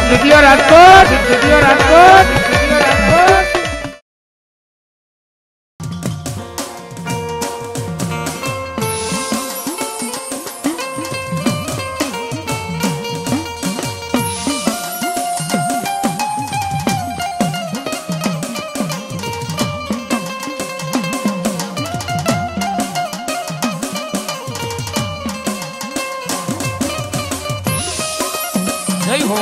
જીત્યો રાજકોટ, જીત્યો રાજકોટ, જીત્યો રાજકોટ. જય હો.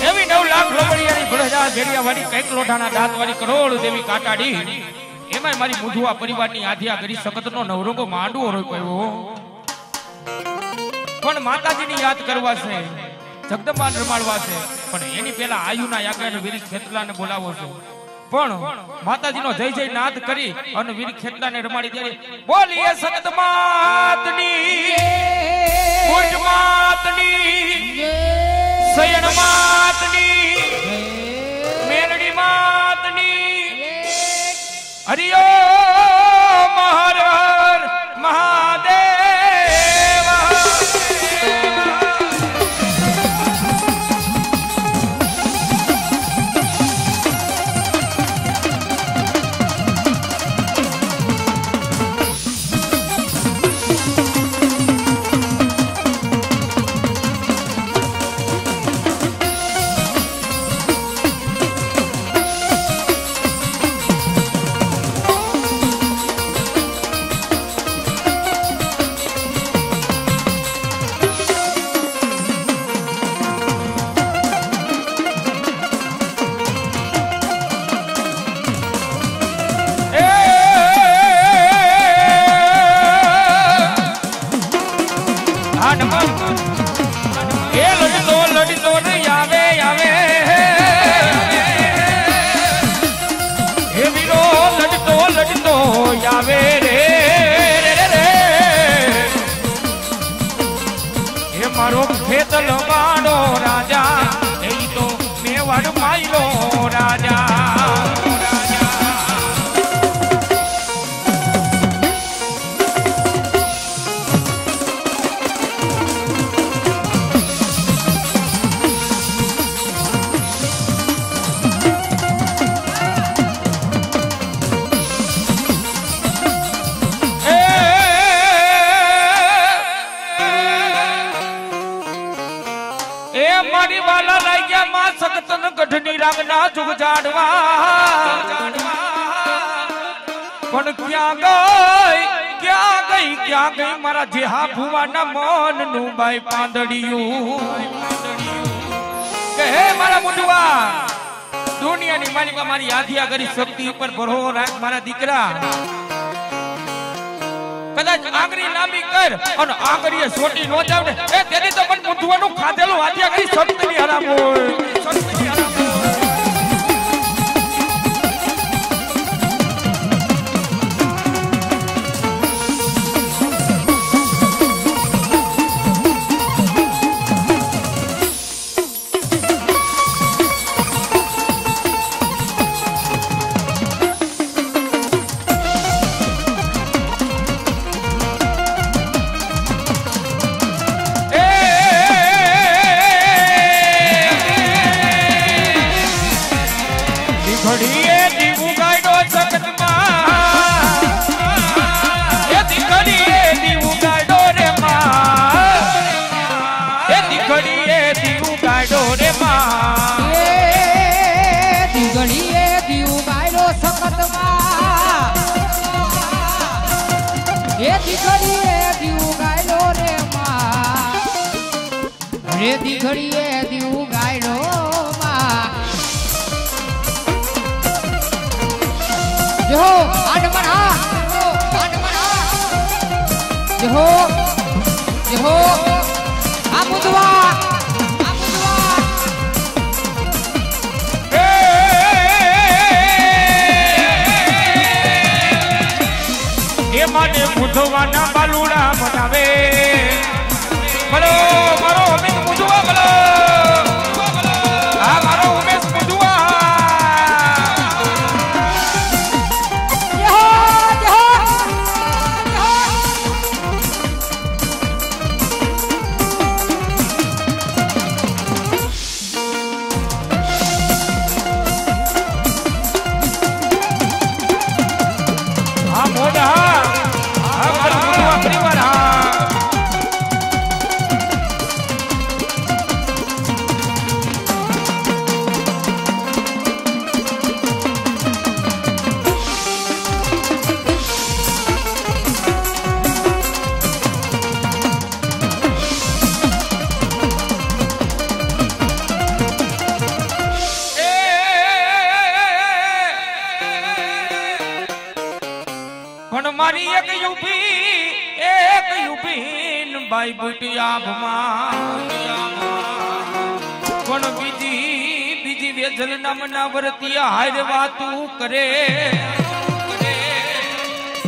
એવી 9 લાખ રોકડિયાની ભળજા ભેડિયાવાળી કઈક લોઢાના દાંતવાળી કરોડ દેવી કાટાડી એમાં મારી મુઢુઆ પરિવારની આધ્યા કરી સખતનો નવરંગો માંડવો રોક્યો. પણ માતાજીની યાદ કરવા છે, જગદંબાને રમાડવા છે, પણ એની પહેલા આયુના યાગાને વીરી ખેતલાને બોલાવો છે. પણ માતાજીનો જય જય નાદ કરી અને વીરી ખેતલાને રમાડી ત્યારે બોલીએ સખત માતની, મુજ માતની, સયણ માતની, મેલડી માતની, હરિયો હર હર મહાદેવ. મારો ખેતલ માડો રાજા એ તો મેવાડ માયલો રાજા. મારી વાલા લઈ ગયા માં સખતન ગઢની રાગના જુગ જાડવા. પણ ક્યાં ગઈ મારા જેહા ભુવાના મન નું બાઈ પાંદડિયું કે હે મારા મુંડવા દુનિયાની માલિકા મારી આધ્યા કરી શક્તિ ઉપર ભરો રાખ મારા દીકરા. કદાચ આંગળી લાંબી કર અને આંગળીએ સોટી નો જાવ ને એ તેની તો પણ મૂંધવાનું ખાધેલું વાદ્યા કઈ સત્યની હરામ હોય સત્યની હરામ રેતી ઘડીએ દીવું ગાયડો માં જો આડમણ હા આડમણ હા જો આ મુદવા એ માટે મુદવાના બાલુડા બનાવે બોલો મારો ઉમેશ મુદવા બોલો આ મારો ઉમેશ મુદવા હા મોઢા હા મારો મુદવા પરિવાર હા મારી એક યુપીન બાઈ બુટિયામાં પણ બીજી વેજલ નામના વર્તિયા હારે વાતું કરે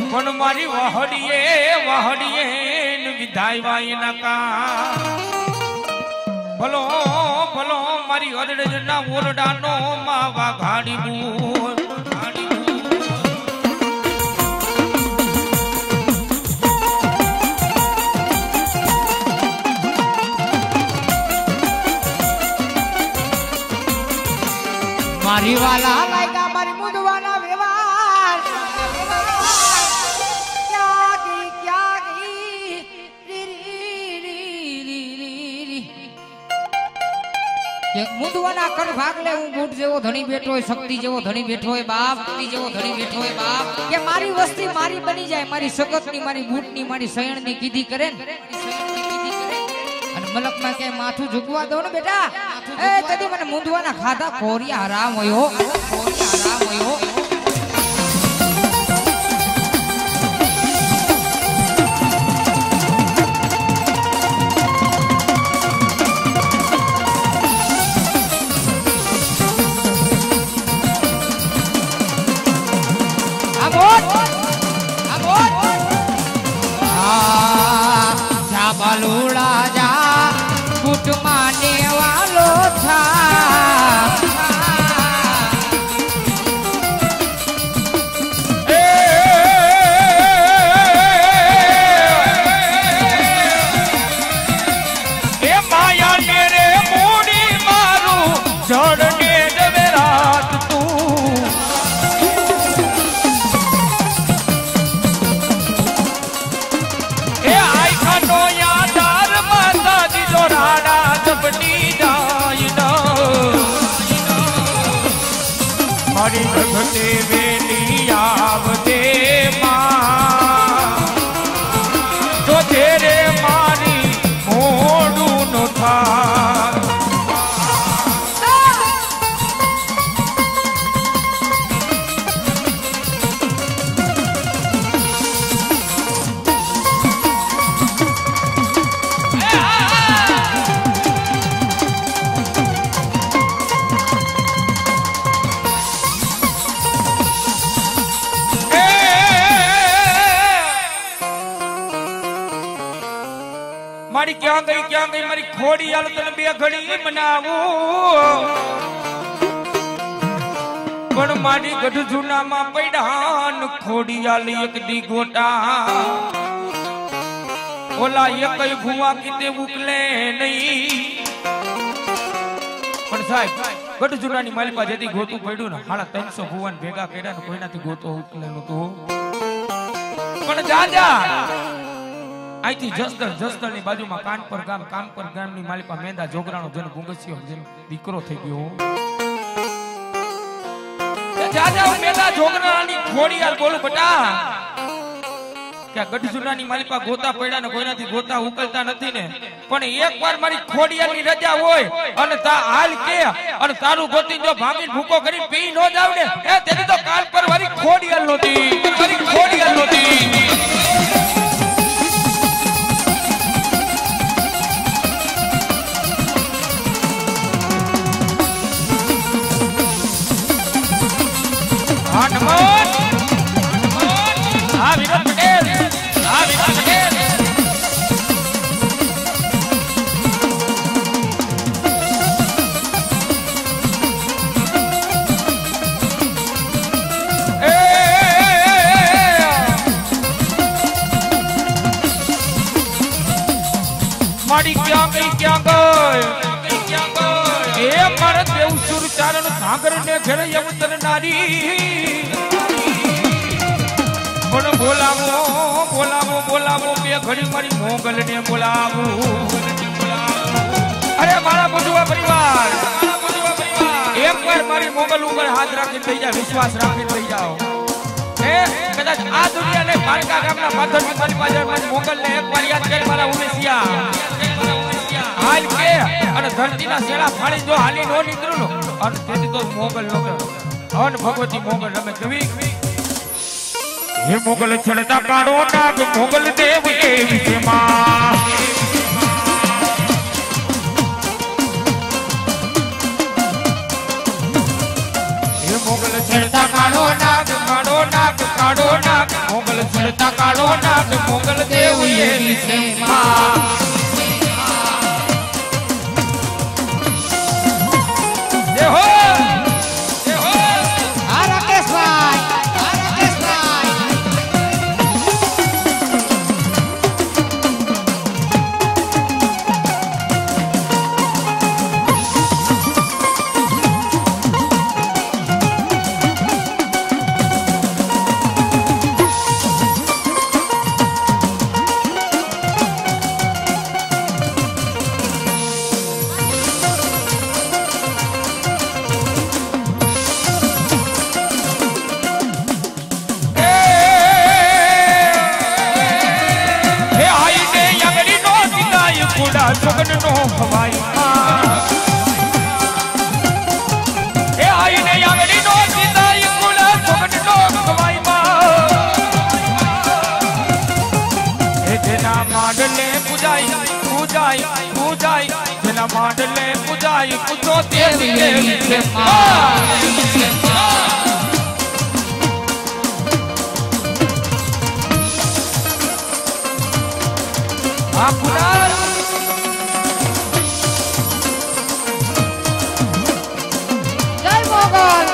પણ મારી વાહડીએ વિધાય વાયના કા ભલો મારી અરડના ઓરડાનો માવા ઘાડી બૂર મારી વાલા લાયકા મારી મુદવાના વ્યવહાર ક્યાં ગઈ મુદવાના કર ભાગ લે હું બૂટ જેવો ધણી બેઠો હોય શક્તિ જેવો ધણી બેઠો હોય બાપ જેવો ધણી બેઠો હોય બાપ કે મારી વસ્તી મારી બની જાય મારી સગતની મારી બૂટની મારી સયણની કીધી કરે ને મલકમાં કે માથું ઝુકવા દો ને બેટા એ કદી મને મુંદવાના ખાધા ખોરિયા હરામ હોયો જા બાલુડા જા બુટ માને વાલો થા એ માયા ને રે મૂડી મારું જડને જવે રાત તું એ આઈખાનો યાદાર માતા દીધો રાડા જપટી જાય મારી ભગતે વેલી આવતે માં તો તેરે મારી મોડું નો થાય મારી ક્યાં ગઈ મારી ખોડી હાલ તને બે ઘડી બનાવું પણ મારી ગઢ જૂનામાં પડ્યા ખોડી હાલ એક દી ગોટા ઓલા એકય ભુવા કીતે ઉકલે નહીં પણ સાહેબ ગઢ જૂનાની માલિપા જેથી ગોતું પડ્યું ને હાલા 300 ભુવાન ભેગા કર્યા ને કોઈનાથી ગોતો ઉકલે નતો પણ જાજા અહીંથી જસદળ ની બાજુમાં કાનપર ગામની માલિપા મેંદા જોગરાનો જન ગુંગસિયો જેનો દીકરો થઈ ગયો જાજા મેંદા જોગરાની ખોડી હાલ બોલું બટા કે ગઢ જૂનાની માલિપા ગોતા પડ્યા ને કોઈનાથી ગોતા ઉકલતા નથી ને પણ એકવાર મારી ખોડિયાની રજા હોય અને તા હાલ કે અને તારું ગોતી જો ભાગીને ભૂકો કરી પી નો જાવ ને એ તેની તો કાલ પર મારી ખોડિયાલ નોતી મારી ક્યાં ગઈ એ મારા દેવસુર ચારણ સાગર ને ઘરે યમતર નારી પણ બોલાવો બે ઘડી મારી મોગલ ને બોલાવો અરે મારા બધું પરિવાર એકવાર મારી મોગલ ઉપર હાથ રાખીને થઈ જા વિશ્વાસ રાખીને થઈ જાઓ કદાચ આ દુનિયા ને પારકા ગામના પાથરની મારી પાસે મારી મોગલ ને એકવાર યાદ કરી મારા ઉમેશિયા હાલ કે અને ધરતીના શેડા ફાડી જો હાલી નો નીકળું અને તેથી તો મોગલ લોકો અન ભગવતી મોગલ રમે કવિ હે મોગલ છડતા કાઢો નાગ મોગલ દેવ એ વિષયમાં હે મોગલ છડતા કાઢો નાગ મોગલ છડતા કાઢો નાગ મોગલ દેવ એ વિષયમાં सुगन नो हवाई ए आई ने यागड़ी नो सीताई कुला सुगन नो हवाई ए जेना माडले पूजाई जेना माडले पूजाई कुछो तेरी से आ पुराण जय मोगल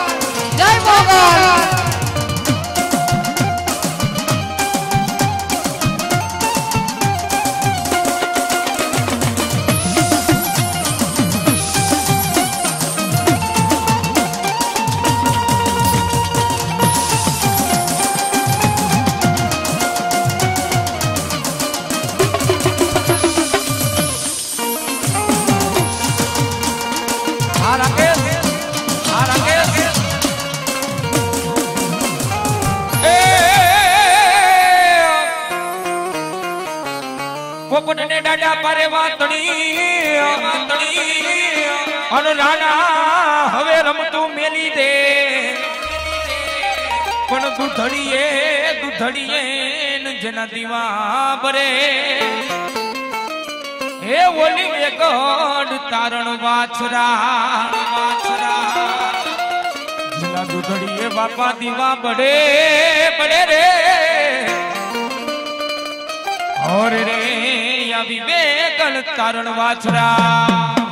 પોપટ ને ડાડા પારે વાતડી અન નાના હવે રમતું મેલી દે પણ દૂધડીએ જેના દીવા બરે હે ઓલી વેગડ તારણ વાછરા જેના દૂધડીએ બાપા દીવા બડે રે और रे या विवेक ગણ તારણ વાછરા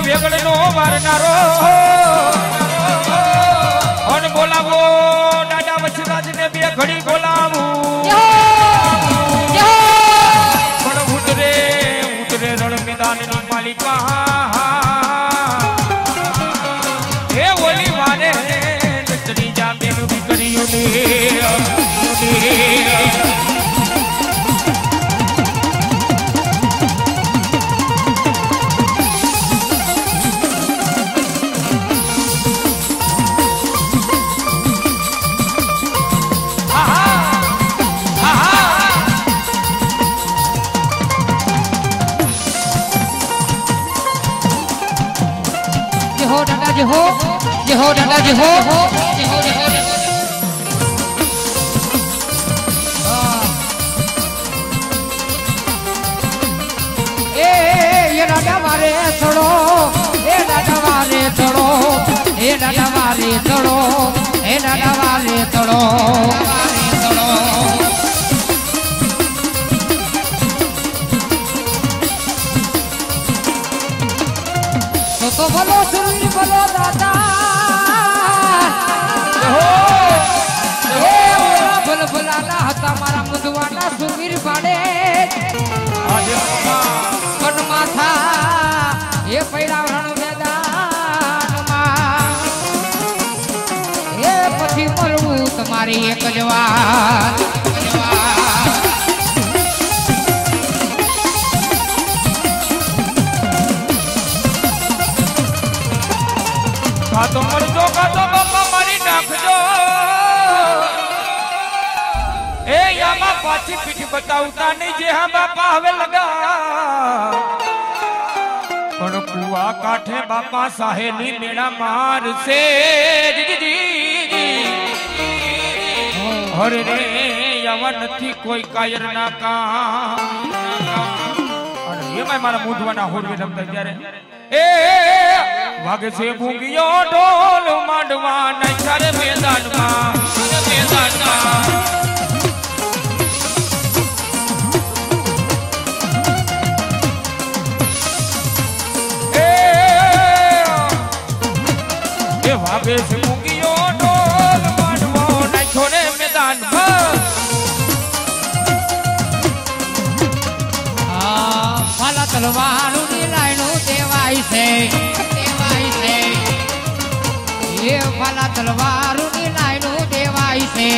વેગડનો વારનારો અને બોલાવો દાદા વચરાજને બે ઘડી બોલાવું પણ ઉતરે રણ મેદાનની માલિકા હે ઓલી વારે નચરી જા બેનું દીકરીઓ ને Jeho dadah jeho ye dadah mare choro ye dadah mare choro ye dadah mare choro ye dadah mare choro तो बोलो सुनी बोलो दादा बोल बोलाना હતા મારા મુદવાના સુમીર પાડે કન માથા એ પૈરાવરણ મેદાનમાં એ પછી મળવું તમારી એક જ વાત કાતો મરજો કાતો બાપા મારી નાખજો એ યામાં પાછી પીઠ બતાવતા નહીં જે હા બાપા હવે લગા પણ કુવા કાંઠે બાપા સાહેની મેળા મારશે હરે રે યવા નથી કોઈ કાયર ના કામ અને એમાં મારા મૂંઢવાના હોરવે રમતા ત્યારે એ વાગે છે ભૂંગિયો ઢોલ માંડવા નચારે મેદાનમાં એ વાગે છે ભૂંગિયો ઢોલ માંડવો નચો રે મેદાનમાં વાલા તલવારું ની લાઈનું દેવાય છે એ વાલા તલવારું ની લાઈનું દેવાય છે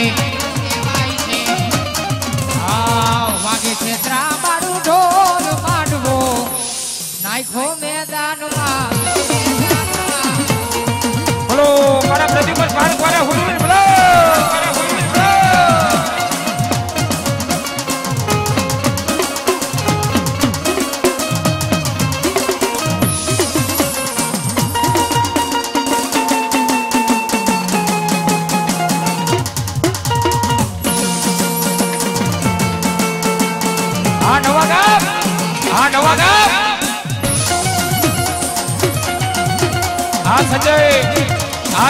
વાગે છે ત્રાબારું ઢોલ માંડવો નાખો મેદાનમાં બોલો મારા પ્રતિપક્ષ ભારત વાળા હુરવીર બોલો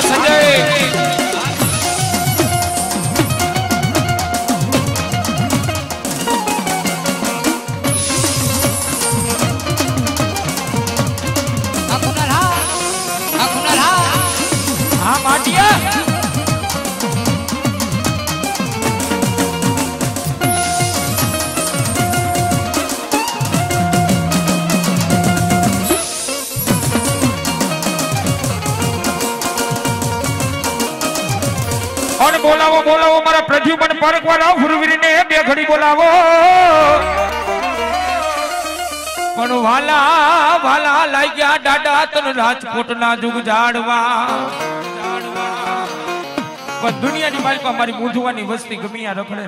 સંજય હા માટિયા બોલાવો બોલાવો મારા પ્રદ્યુમન પારકવાળા ફુરવીરને બે ઘડી બોલાવો પણ વાલા વાલા લાગ્યા દાડા તન રાજકોટના જુગ જાડવા પણ દુનિયાની માલિકા મારી મૂંઝવાની વસ્તી ગમિયા રખડે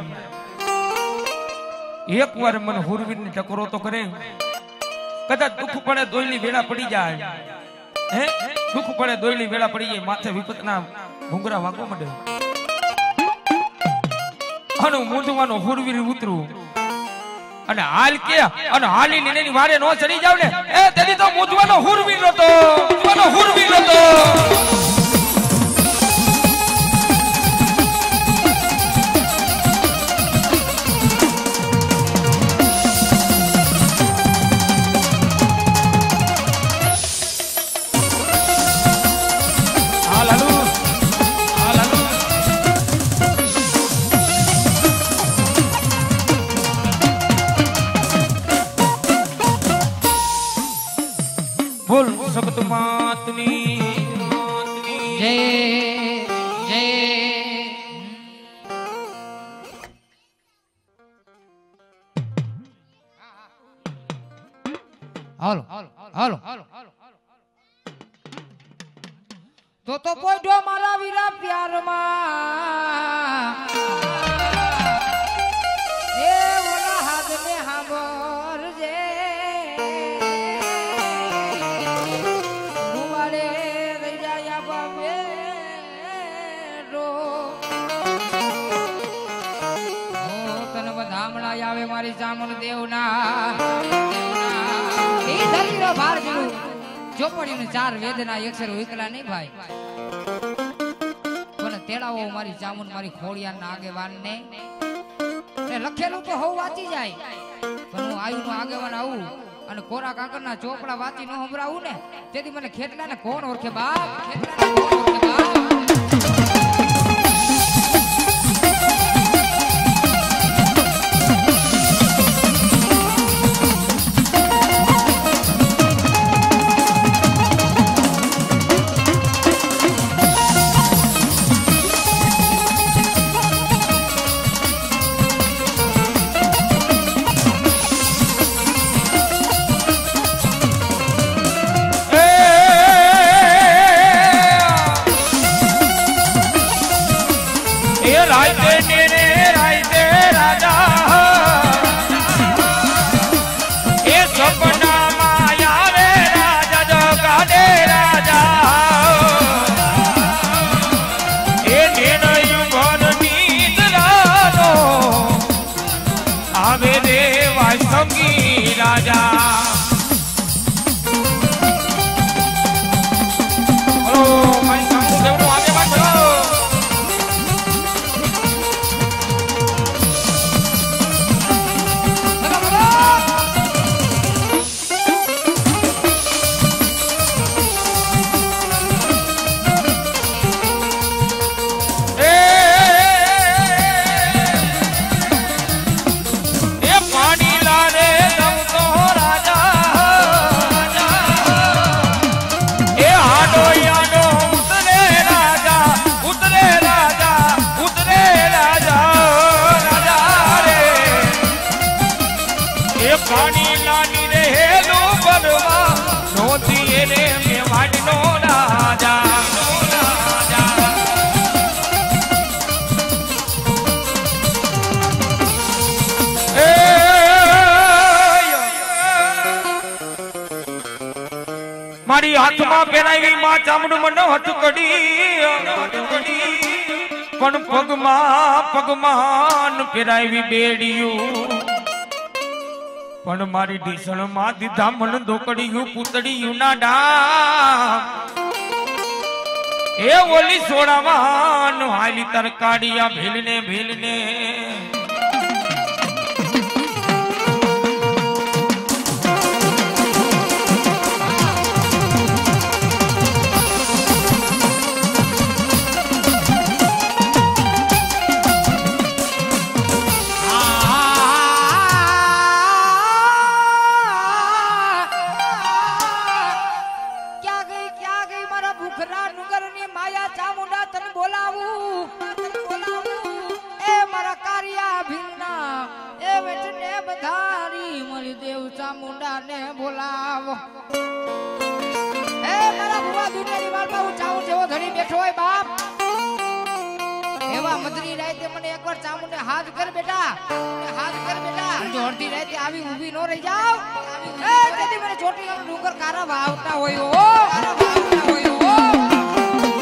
એકવાર મને હુરવીરની ટકરો તો કરે કદાચ દુઃખ પડે દોયલી વેળા પડી જાય, હે દુઃખ પડે દોયલી વેળા પડી જાય, માથે વિપતના ઘૂંઘરા વાગવા માંડે, અને મૂંઝવાનું હુરવીર ઉતરું અને હાલ કે અને હાલી ને એની વારે નો ચડી જાવ ને, એ તેની તો મૂંઝવાનો હુરવીર નતો, મૂંઝવાનો હુરવીર નતો. બોલ સબત માતની જય જય. હાલો હાલો તો પોઈડો મારા વીરા પ્યારમાં એ ઓલા હાથને હાંભળજે, ગુવાડે રહી જાય બાબે રો તને બધા હમણાં આવે મારી ચામુંડ દેવના એ ધરતીનો ભાર જેવું ચોપડીને 4 વેદના અક્ષર એકલા નહીં ભાઈ, પણ તેડાવો મારી ચામુંડ મારી ખોડિયાના આગેવાન ને લખેલું તો હવ વાંચી જાય, પણ હું આયુનો આગેવાન આવું અને કોરા કાકરના ચોપડા વાંચી ન સંભળાવું ને, તેથી મને ખેતલાને કોણ ઓળખે બાપ, ખેતલાને કોણ ઓળખે બાપ. મારી હાથમાં પહેરાવી માં ચામડ મને હથકડી, પણ પગમાં પહેરાવી બેડિયું, પણ મારી ઢીસણ માં દીધા મન દોકડિયું પૂતળિયું ના ડામ, એ ઓલી સોડામાં હાલી તરકાડિયા ભીલને ભીલને ચામુંડાને બોલાવો. એ મારા ભુવા દુનિયાની વાળમાં હું ચાવું જેવો ધણી બેઠો હોય બાપ, એવા મધરી રાતે મને એકવાર ચામુંડે હાથ કર બેટા, હાથ કર બેટા. જો અડધી રાતે આવી ઊભી નો રહી જાવ એ તેથી મને ચોટીલાનો ડુંગર કારા વાવતા હોય ઓ, કારા વાવતા હોય ઓ.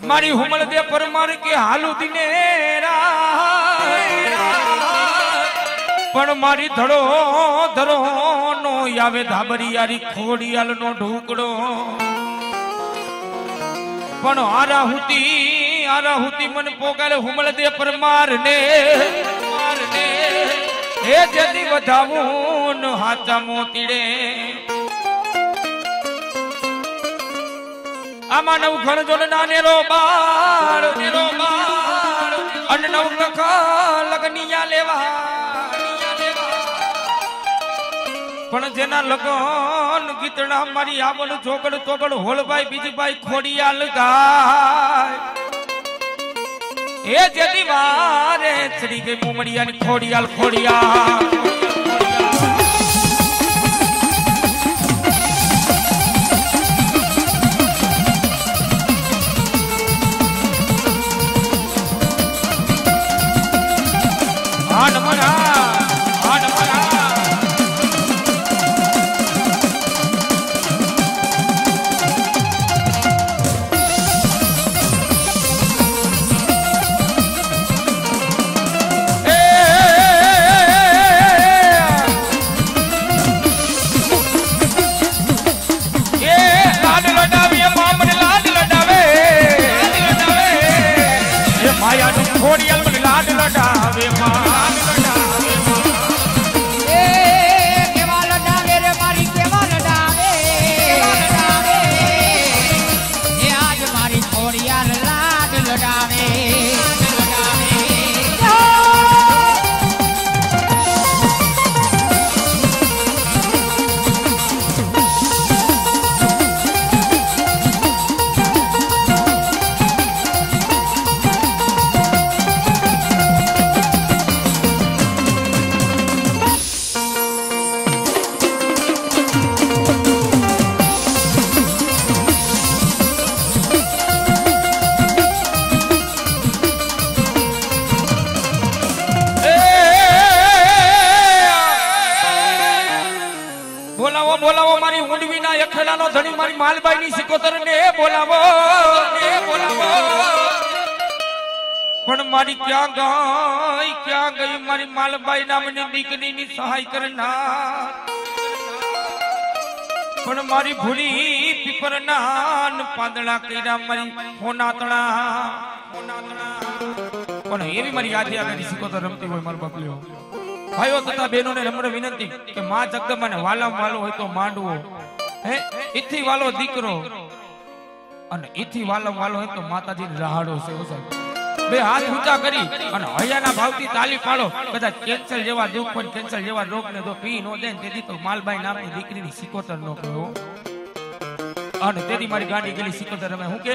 મારી હુમલ દે પરમાર કે હાલુ દિને પણ મારી ધડો ધરો નો આવે ધાબરી યારી ખોડિયાલ નો ઢોકડો પણ આરાહુતી મન પોગાડે હુમલ દે પરમાર ને એ જદી વધાવું હાચા મોતીડે આમાં નવ ઘણ જોડ નાનેરો બાળ અને નવ લખા લગનિયા લેવા પણ જેના લગન ગીતડા મારી આવડ ચોગડ ચોગડ હોલભાઈ બીજભાઈ ખોડિયાલ ગાય એ જેદી વારે ચડી ગઈ મુમડિયાની ખોડિયાલ ખોડિયાલ મને લાડ લડાવે માં એ કેવા લડાવે રે મારી કેવા લડાવે એ આજ મારી ખોડિયાલ લાડ લડાવે બોલાવો મારી ઊંડવી ના અખેડાનો ધણી મારી માલબાઈ ની સિકોતર ને બોલાવો પણ મારી ક્યાં ગઈ મારી માલબાઈ નામની દીકરી ની સહાય કરનાર પણ મારી ભૂરી પીપર નાન પાંદડા કર્યા મારી હોનાતણા પણ એવી મારી યાદ આગળ સિકોતર રમતી હોય મારો બાપલ્યો ભાઈઓ તથા બહેનોને નમ્ર વિનંતી કે માં જગદંબાને વાલા વાલો હોય તો માંડવો હે ઈથી વાલો દીકરો અને ઈથી વાલો હોય તો માતાજી રાહડો છે સાહેબ બે હાથ ઊંચા કરી અને હૈયાના ભાવથી તાલી પાડો. કદાચ કેન્સર જેવા દુઃખ પણ કેન્સર જેવા રોગને તો પી નો દે તેથી તો માલબાઈ નામની દીકરીની સિકોતર નો કહ્યો. અને તેથી મારી ગાડી ગયેલી સિકોતર રમે. હું કે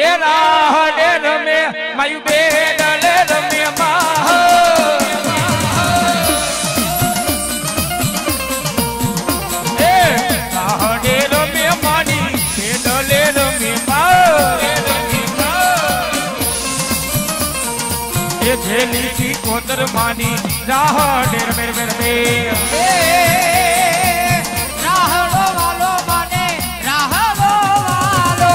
એ રાહડે રમે માયુ બેડલે રમે મા જેલી કોતર માની રાહડે રમે રમે રાહડો વાલો માને રાહડો વાલો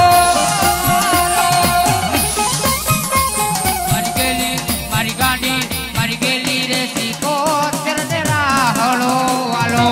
મારી ગાડી મારી ગેલી રે સિકોતર ને રાહડો વાલો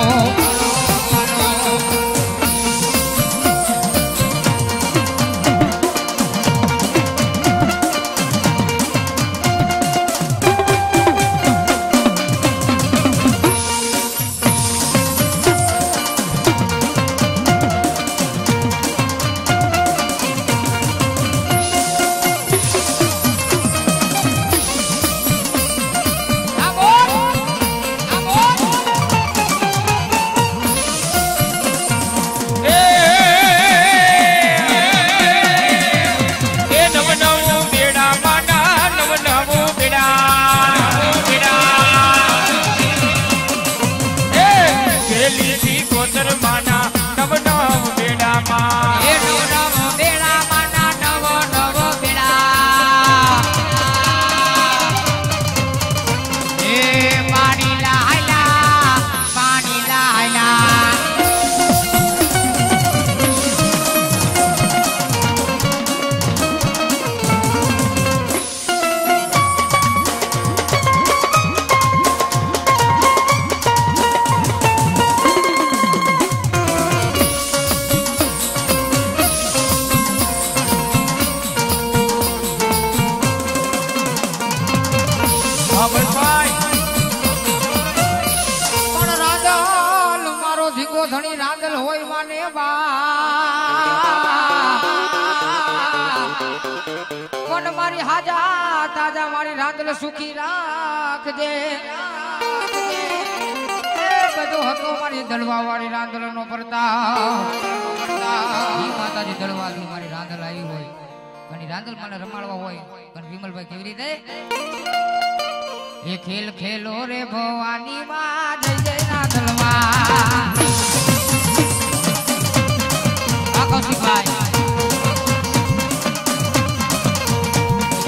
ધણી રાંદલ હોય માને પણ મારી હાજા તાજા મારી રાંદલ સુખી રાખજે. બધો હતો મારી દળવા વાળી રાંદલ નો પ્રતાપ. માતાજી દળવા મારી રાંદલ આવી હોય ઘણી રાંદલ મને રમાડવા હોય પણ વિમલભાઈ કેવી રીતે એ ખેલ ખેલો રે ભવાની માં જય જય રાંદલમાં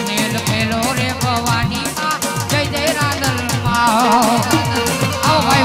ખેલ ખેલો રે ભવાની માં જય જય રાંદલમાં આવો ભાઈ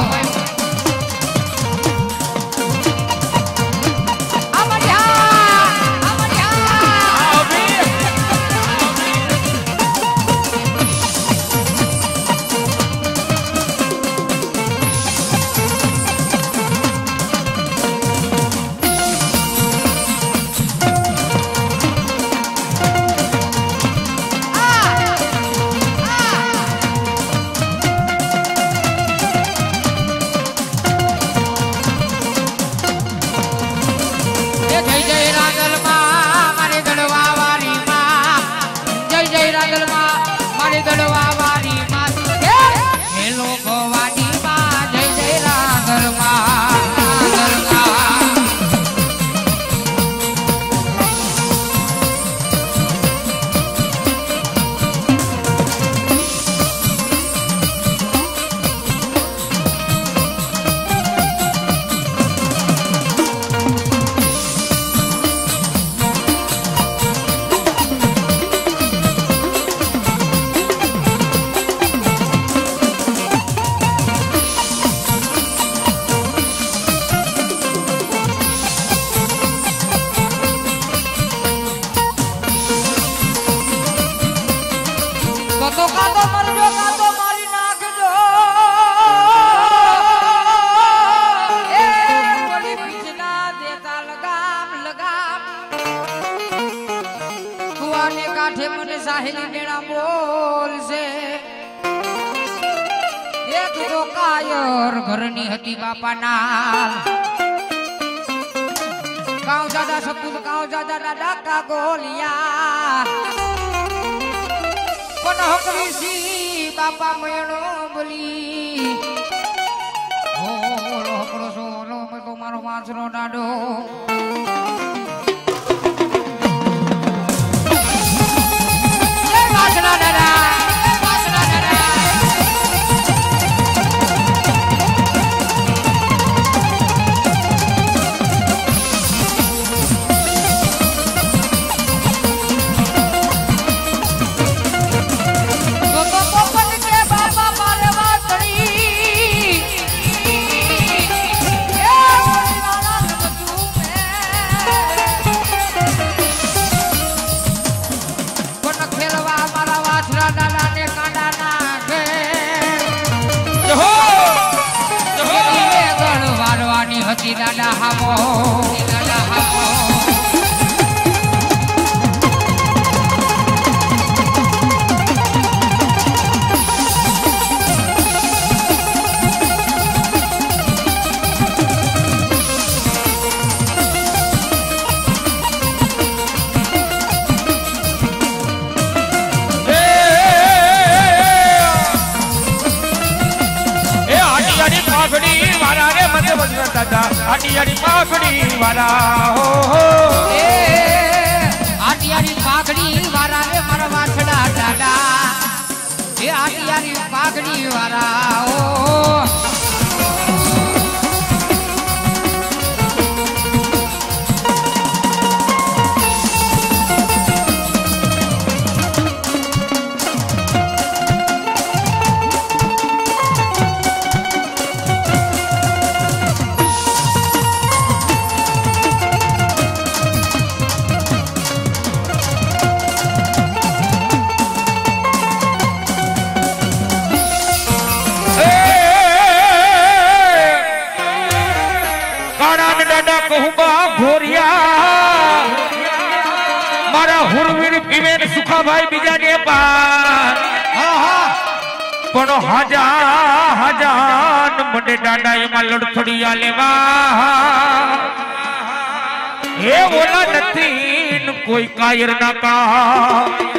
કાંઠે મને સાહેલી નેણા બોલશે એક તો કાયર ઘરની હતી બાપાના કાઉ દાદા સપૂત કાઉ દાદા ના ડાકા ગોલિયા હકવી સી બાપા મયણો બોલી ઓલો હકડો છો ઓલો મેં તો મારો વાંસનો ડાડો વાંસના ડાડા વાંસના ડાડા હતી દાદા હામો દાદા હામો દાદા આટિયારી પાઘડી વાળા હો આટિયારી પાઘડી વાળા રે મારા વાછડા દાદા એ આટિયારી પાઘડી વાળા હો ભાઈ બીજા ને પાર પણ હજાન મને દાદા એમાં લડથડિયા લેવા હે ઓલા નથી કોઈ કાયર ના કા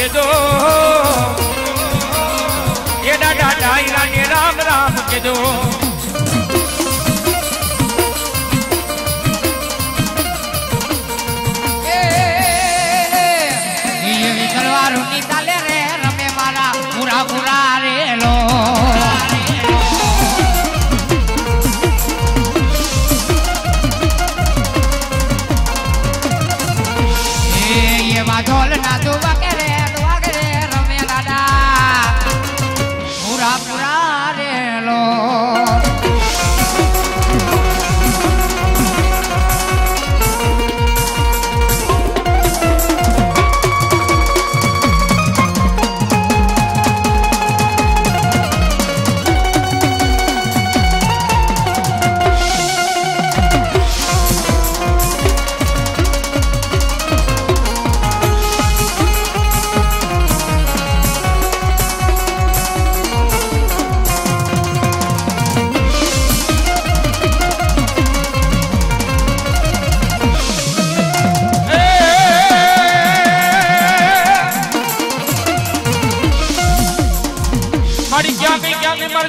दो ये दादा डायरा ने राम राम के दो ये विकलवारू निकाले रे रमे मारा पूरा पूरा रे लो ये वाजोल ना दो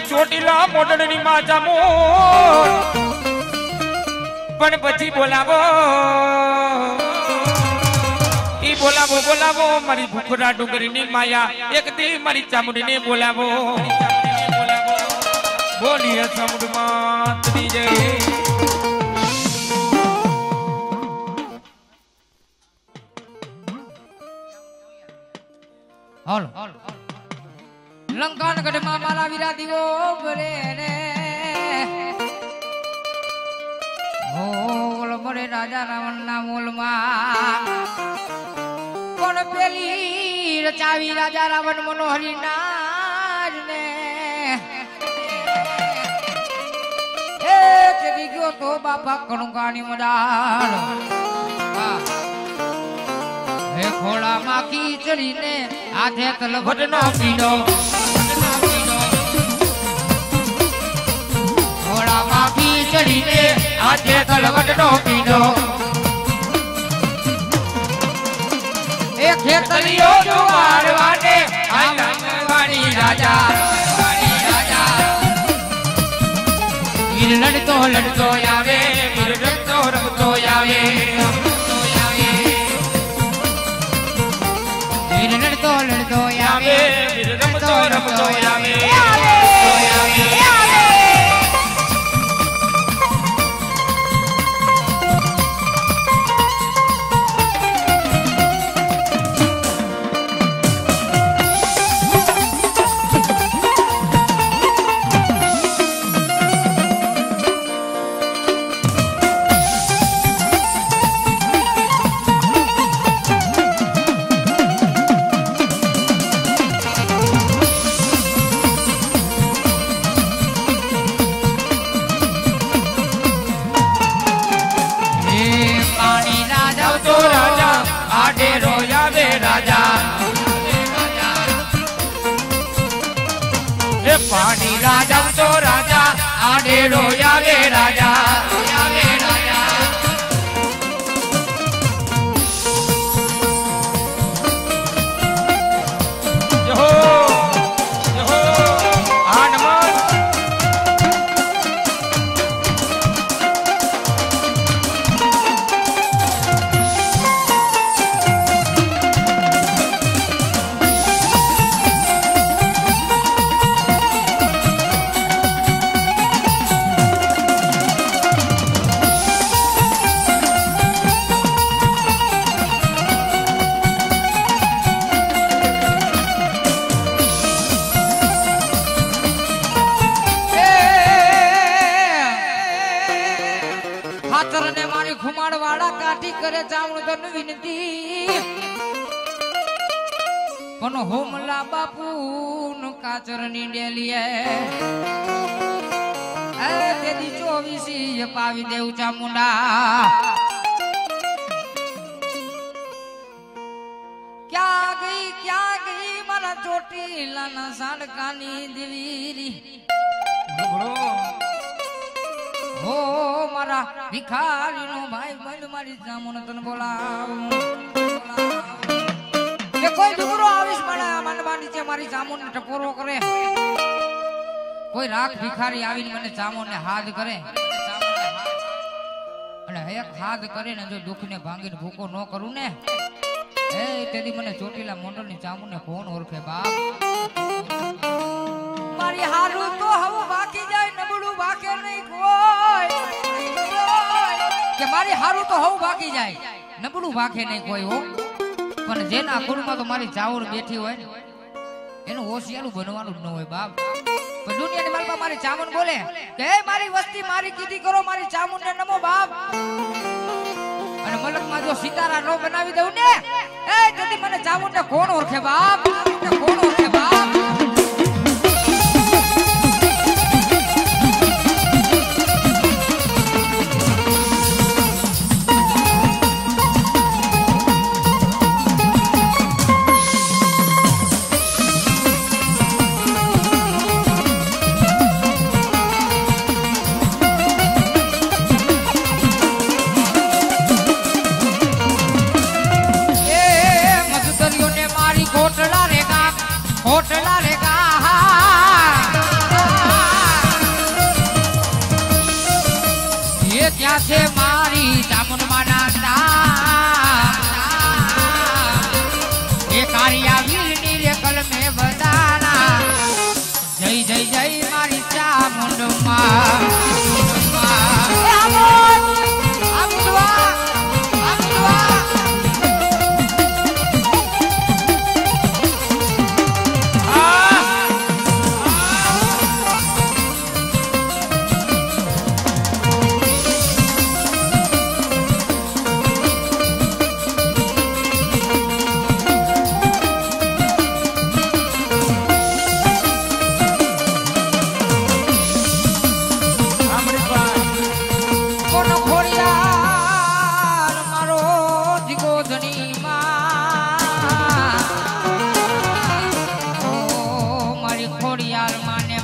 ચોટીલા મોડલની માજા મોર પણ પછી બોલાવો ઈ બોલાવો બોલાવો મારી ભૂખરા ડુંગરીની માયા એક દી મારી ચામુંડીને બોલાવો બોલીએ સમુદ્રમાં તરી જય હાલો લંકાન ગઢમાં મારા વીરા દીવો બળે રે ઓ મળે રાજા રાવણના મોલમાં પણ પેલી રચાવી રાજા રાવણ મનોહરી નાજ ને એક ગયો તો બાપા કણકાની મદાર હે ખોળામાં ખીચડીને આધે તલભટનો પીડો ખોળામાં ખીચડીને આધે તલભટનો પીડો એ ખેતરીઓ જુવારવાને આંગણવાડી રાજા વીર લડતો લડતો આવે વીર રમતો રમતો આવે વીર લડતો લડતો આવે વીર રમતો રમતો આવે પાણી રાજા તો રાજા આડે રોયાવે રાજા રોયાવે રાજા જહો જહો આનમન કરે ચાવણ તન વિનતી પણ હોમલા બાપુ નો કાચર ની ડેલીએ તેદી 24 પાવી દેવ ચામુંડા ક્યાં ગઈ મારા ચોટીલાના સાડકાની દેવીરી હો મારા ભિખારી નો ભાઈ બંધ મારી જામુન તન બોલાવ કે કોઈ દુકરો આવીશ મને માની છે મારી જામુન ને ટપોરો કરે કોઈ રાખ ભિખારી આવીને મને જામુન ને હાથ કરે અને એક હાથ કરે ને જો દુખ ને ભાંગીને ભૂકો ન કરું ને એ તેદી મને ચોટીલા મોંડલ ની જામુન ને કોણ ઓળખે બાપ મારી હારું તો હવે બાકી જાય નબળું બાકે નહીં કોઈ કે મારી હારું તો હવ બાકી જાય નબળું વાખે નહીં કોઈ હો પણ જેના કુળમાં તો મારી ચાવડ બેઠી હોય એનું હોશિયારું બનવાનું જ ન હોય બાપ પણ દુનિયાની માલમાં મારી ચામુંડ બોલે કે મારી વસ્તી મારી કીધી કરો મારી ચામુંડ ને નમો બાપ અને મલકમાં જો સિતારા નો બનાવી દઉં ને એ તેથી મને ચામુંડ ને કોણ ઓળખે બાપ કોણ ઓળખે બાપ છે મારી ચામુંડ માના એ કારિયા વીરની રે કલમે બધાના જય જય જય મારી ચામુંડ માં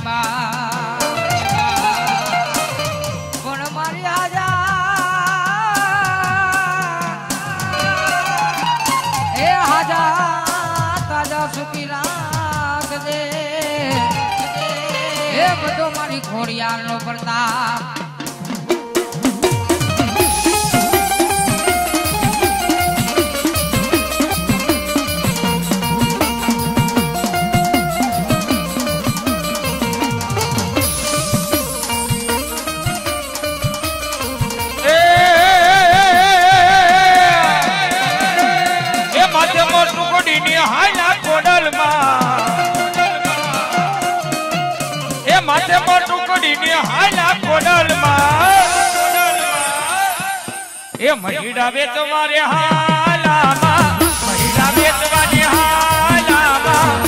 પણ મારી આજા એ હાજા તાજા સુખી રાખજે એ બધો મારી ખોડિયારનો પ્રતાપ માથે પર ટુકડી ને હાલા કોડલ માં એ મહીડા વેચવારે હાલામાં મહીડા વેચવારે હાલામાં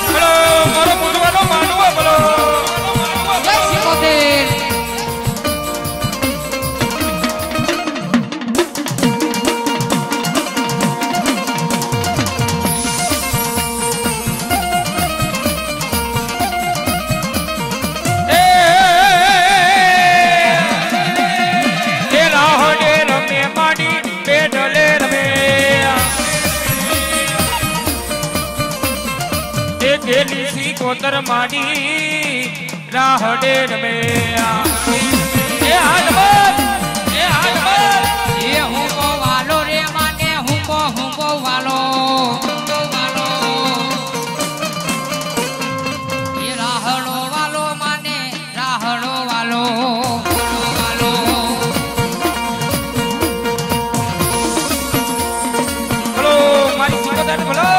બોલો મારો પૂરવાનો માનવો બોલો જય શિકોતેર કોતર માડી રાહડે રમે એ હાડમત એ હુંબો વાલો રે માને હુંબો વાલો એ રાહડો વાલો માને રાહડો વાલો બોલો મારી સિકોતર બોલો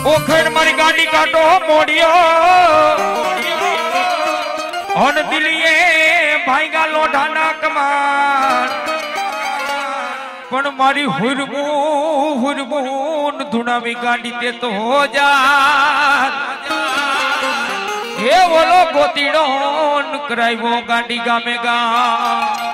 ઓખડ મારી ગાડી કાઢો મોડિયો ઓન દિલીએ ભાઈગા લોઢાના કમાન પણ મારી હુરમુન ધુણાવી ગાડી તે તો જા એ ઓલો ગોતીડો કરાવ્યો ગાડી ગામે ગા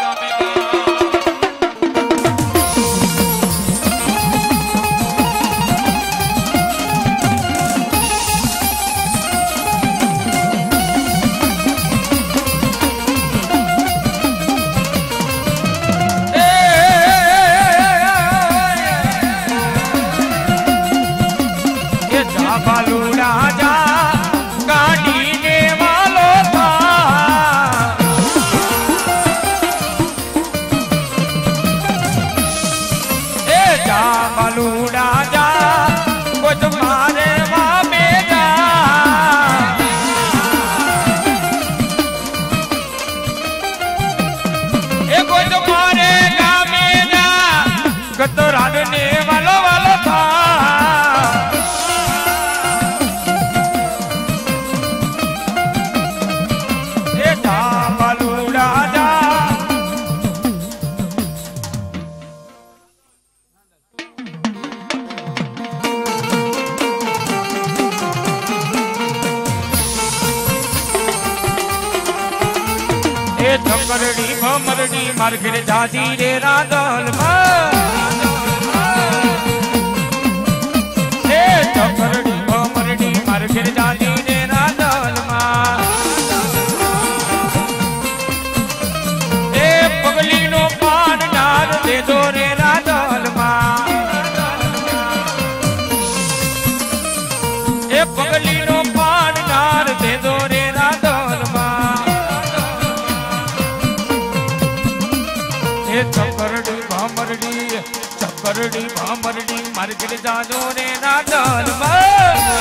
ચકરડી ભમરડી માર ઘેર જાજી રે રાંદલ એ ચકરડી ભમરડી માર ઘેર જાજી રે રાંદલ એ પગલી નો પાન નાર દે દો રે રાંદલ એ પગલી નો પાન નાર દે દો રે રાંદલ ચકરડી ભામરડી માર્કેટ જાજો રે નાદલ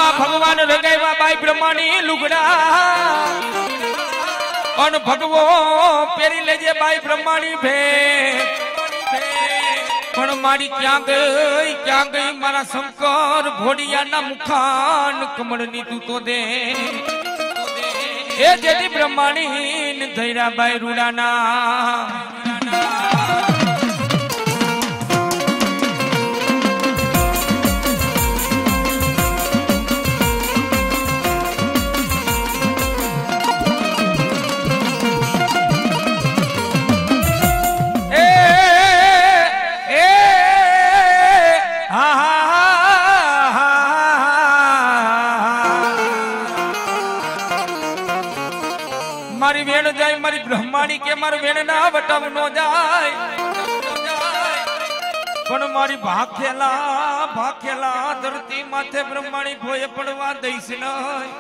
આમાં ભગવાન રગાવ્યા બાઈ બ્રહ્માની લુગડા અન ભગવો પેરી લેજે બાઈ બ્રહ્માની ભેટ પણ મારી ક્યાં ગઈ મારા શંકર ભોડિયાના મુખાન કમળની તું તો દે એ જેથી બ્રહ્માણી ધૈરા બાઈ રૂડાના મારી વેણ જાય મારી બ્રહ્માણી કે મારું વેણ ના વટાવ નો જાય પણ મારી ભાખેલા ધરતી માથે બ્રહ્માણી ભોય પડવા દઈશ નહીં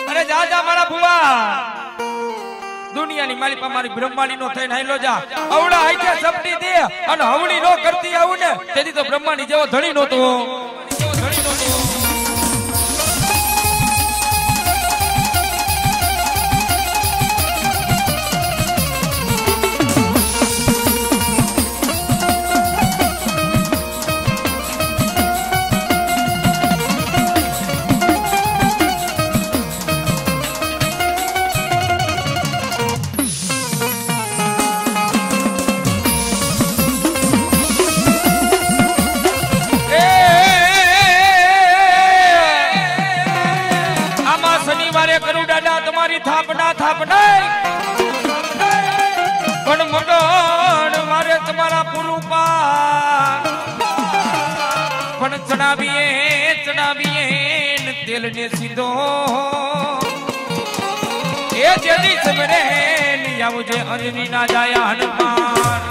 અરે જા મારા ભુવા દુનિયાની મારી પાસે મારી બ્રહ્માણી નો થઈને હાલો જા અવડા હાથે સપટી દે અને હવડી નો કરતી આવું ને તેથી તો બ્રહ્માણી જેવો ધણી નહોતો થાપડા પણ મગન મારે તમારા પૂરું પણ ચડાવીએ તેલ ને સીધો એ જેની સમરે આવજે અંજની ના જાય હનુમાન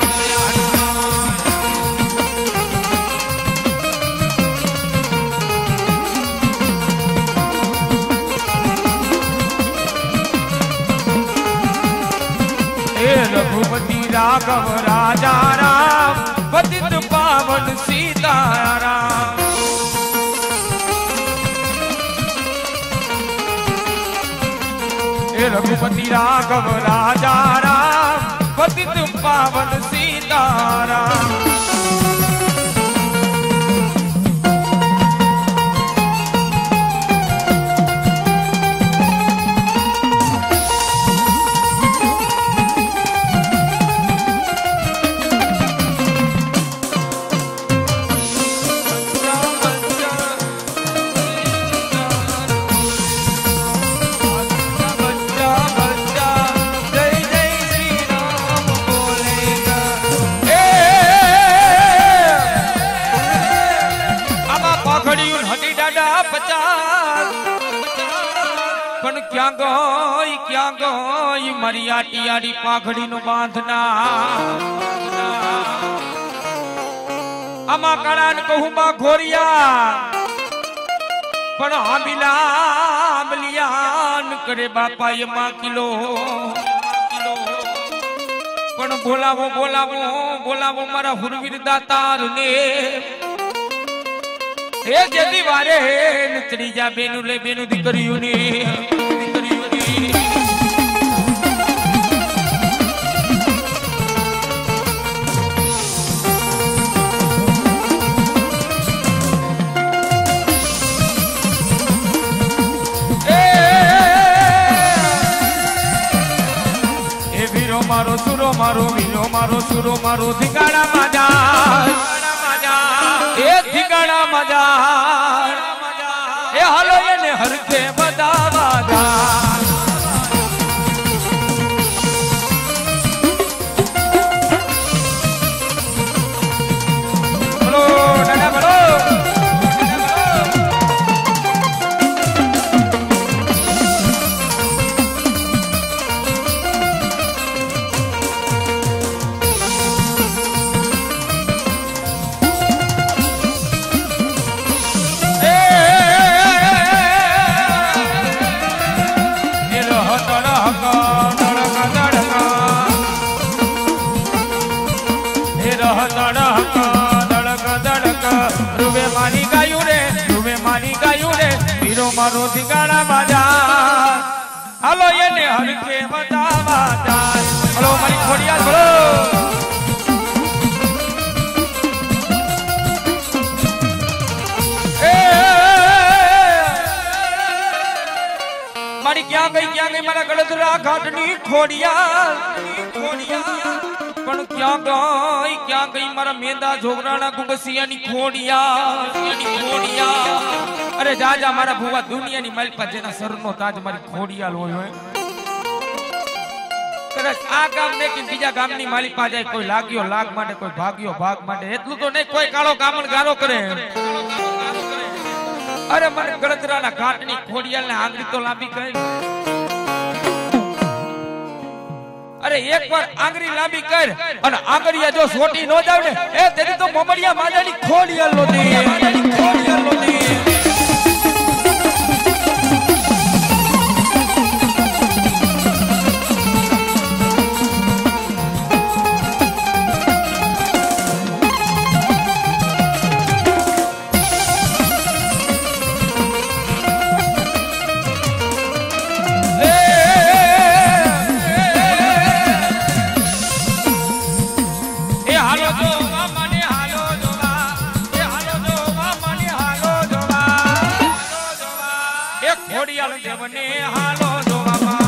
रघुपति राघव राजा राम पतित पावन सीताराम रघुपति राघव राजा राम पतित पावन सीताराम ક્યાં ગઈ મારી આટી પાઘડી નો બાંધના આમાં કાળાન કહું માં ઘોરિયા પણ આંબલિયાન કરે બાપા એમાં કિલો પણ બોલાવો મારા હુરવીર દાતાર ને એ જેદી વારે નચડી જા બેનું લે બેનું દીકરીઓ ને વીરો મારો સુરો મારો ધીગાડા માજા એ ધીગાડા મજા એ હાલો એને હરખે બધા વાજા બોલો દાદા બોલો રૂવે માની ગાયું હીરો મારો ધીંગાણા બાજા હાલો એને હરખે બતાવા જાય હાલો મારી ખોડિયાલ બોલો મારી ક્યાં ગઈ મારા ગળદરા ઘાટની ખોડિયાલ પણ ક્યાં ગઈ મારા મેંદા જોગરાના ગુંગસિયાની ખોડિયાલ અરે જાજા મારા ભુવા દુનિયાની માલપા જેના સરનો તાજ મારી ખોડિયાલ હોય કદાચ આ ગામ ને કે બીજા ગામની માલિપા જાય કોઈ લાગ્યો લાગ માટે કોઈ ભાગ્યો ભાગ માટે એટલું તો નહીં કોઈ કાળો કામણ ગારો કરે અરે મારે ગળદરાના ઘાટની ખોડિયાલ ને આંગળી તો લાંબી કરી અરે એકવાર આંગળી લાંબી કર અને આંગળીયા જો સોટી નો જાવ ને એ તેની તો મોમડિયા માજાની ખોડિયાલ નો દે ખોડિયાલ દેવને હાલો જોવા